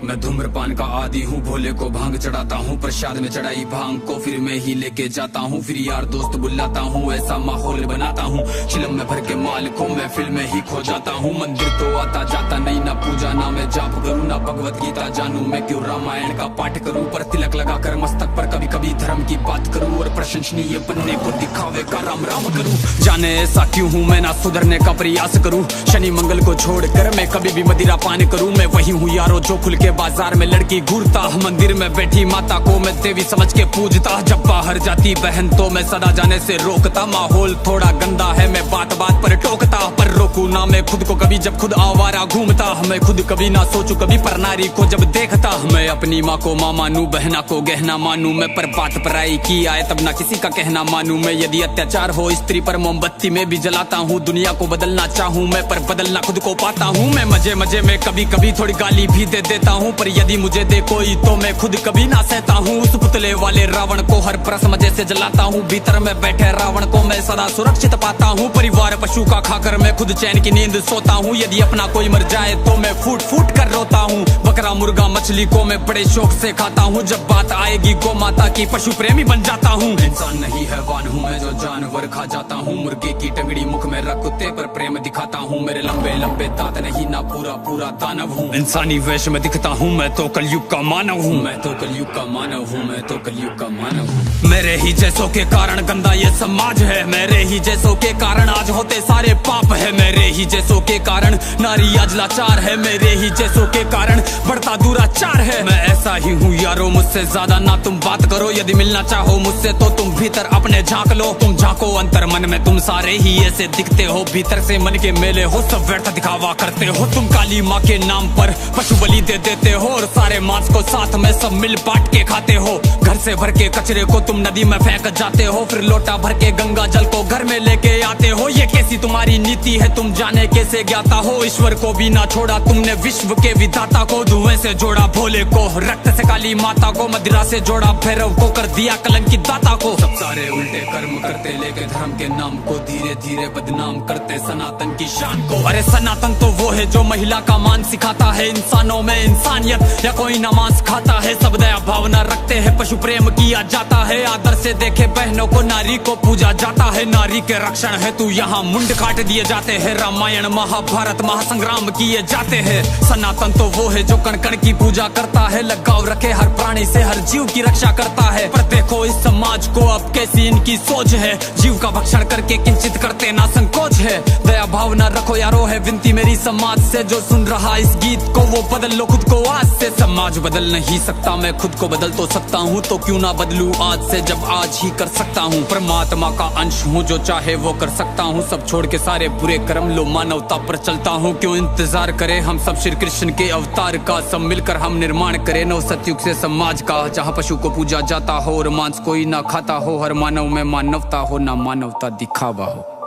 मैं धूम्रपान का आदी हूँ, भोले को भांग चढ़ाता हूँ, प्रसाद में चढ़ाई भांग को फिर मैं ही लेके जाता हूँ, फिर यार दोस्त बुलाता हूँ, ऐसा माहौल बनाता हूँ, चिलम में भर के माल को मैं फिल्म में ही खो जाता हूँ। मंदिर तो आता जाता नहीं, ना पूजा ना मैं जाप करूँ, ना भगवत गीता जानू, मैं क्यों रामायण का पाठ करूँ, पर तिलक लगा कर मस्तक पर कभी कभी धर्म की बात करूँ, और प्रशंसनीय बनने को दिखावे का राम राम करूँ। जाने ऐसा क्यों हूँ मैं, ना सुधरने का प्रयास करूँ, शनि मंगल को छोड़कर मैं कभी भी मदिरा पान करूँ। मैं वही हूँ यारो जो खुल के बाजार में लड़की घूरता, मंदिर में बैठी माता को मैं देवी समझ के पूजता, जब बाहर जाती बहन तो मैं सदा जाने से रोकता। माहौल थोड़ा गंदा है, मैं बात बात पर टोकता, पर रोकू ना मैं खुद को कभी जब खुद आवारा घूमता। मैं खुद कभी ना सोचू कभी पर नारी को जब देखता, मैं अपनी माँ को माँ मानू, बहना को गहना मानू, मैं पर बात पराई की आए तब ना किसी का कहना मानू। मैं यदि अत्याचार हो स्त्री पर मोमबत्ती में भी जलाता हूँ, दुनिया को बदलना चाहूँ मैं पर बदलना खुद को पाता हूँ। मैं मजे मजे में कभी कभी थोड़ी गाली भी दे देता हूँ, पर यदि मुझे दे कोई तो मैं खुद कभी ना सहता हूँ। उस पुतले वाले रावण को हर परस मजे से जलाता हूँ, भीतर में बैठे रावण को मैं सदा सुरक्षित पाता हूँ। परिवार पशु का खाकर मैं खुद चैन की नींद सोता हूँ, यदि अपना कोई मर जाए तो मैं फूट फूट कर रोता हूँ। बकरा मुर्गा मछली को मैं बड़े शौक से खाता हूँ, जब बात आएगी गौ माता की पशु प्रेमी बन जाता हूँ। इंसान नहीं हैवान हूँ मैं जो जानवर खा जाता हूँ, मुर्गे की टंगड़ी मुख में रख कुत्ते पर प्रेम दिखाता हूँ, मेरे लंबे लंबे दांत नहीं ना पूरा पूरा दानव हूँ। इंसानी वेश में दिखता हूँ मैं तो कलयुग का मानव हूँ, मैं तो कलयुग का मानव हूँ, मैं तो कलयुग का मानव हूँ। मेरे ही जैसों के कारण गंदा ये समाज है, मेरे ही जैसों के कारण आज होते सारे पाप है, मेरे ही जैसों के कारण नारी आज लाचार है, मेरे ही जैसों के कारण बढ़ता दुराचार है। मैं ऐसा ही हूँ यारो, मुझसे ज्यादा ना तुम बात करो, यदि मिलना चाहो मुझसे तो तुम भीतर अपने झांक लो। तुम झांको अंतर मन में, तुम सारे ही ऐसे दिखते हो, भीतर से मन के मेले हो, सब व्यर्थ दिखावा करते हो। तुम काली माँ के नाम पर पशु बलि दे देते हो, और सारे मांस को साथ में सब मिल बांट के खाते हो। घर से भर के कचरे को तुम नदी में फेंक जाते हो, फिर लोटा भर के गंगा जल को घर में लेके आते हो। ये कैसी तुम्हारी नीति है, तुम जाने कैसे ज्ञाता हो, ईश्वर को भी ना छोड़ा तुमने विश्व के विधाता को। धुएं से जोड़ा भोले को, रक्त से काली माता को, मदिरा से जोड़ा भैरव को, कर दिया कलंक की दाता को। सब सारे उल्टे कर्म करते लेके धर्म के नाम को, धीरे धीरे बदनाम करते सनातन की शान को। अरे सनातन तो वो है जो महिला का मान सिखाता है, इंसानों में इंसानियत या कोई नमाज खाता है, सब दया भावना रखते हैं, पशु प्रेम किया जाता है, आदर से देखे बहनों को, नारी को पूजा जाता है, नारी के रक्षण है तू यहाँ मुंड काट दिए जाते हैं, रामायण महाभारत महासंग्राम किए जाते हैं। सनातन तो वो है जो कण कण की पूजा करता है, लगाव रखे हर प्राणी से, हर जीव की रक्षा करता है। पर देखो इस समाज को अब कैसी इनकी सोच है, जीव का भक्षण करके किंचित करते ना संकोच है। दया भावना रखो यारो है विनती मेरी समाज से, जो सुन रहा इस गीत को वो बदल लो खुद को आज से। समाज बदल नहीं सकता मैं खुद को बदल तो सकता हूँ, तो क्यों ना बदलूं आज से जब आज ही कर सकता हूँ। परमात्मा का अंश हूँ, जो चाहे वो कर सकता हूँ, सब छोड़ के सारे बुरे कर्म लो मानवता पर चलता हूँ। क्यों इंतजार करे हम सब श्री कृष्ण के अवतार का, सब मिलकर हम निर्माण करें नव सतयुग से समाज का, जहाँ पशु को पूजा जाता हो और मांस कोई ना खाता हो, हर मानव में मानवता हो ना मानवता दिखावा हो।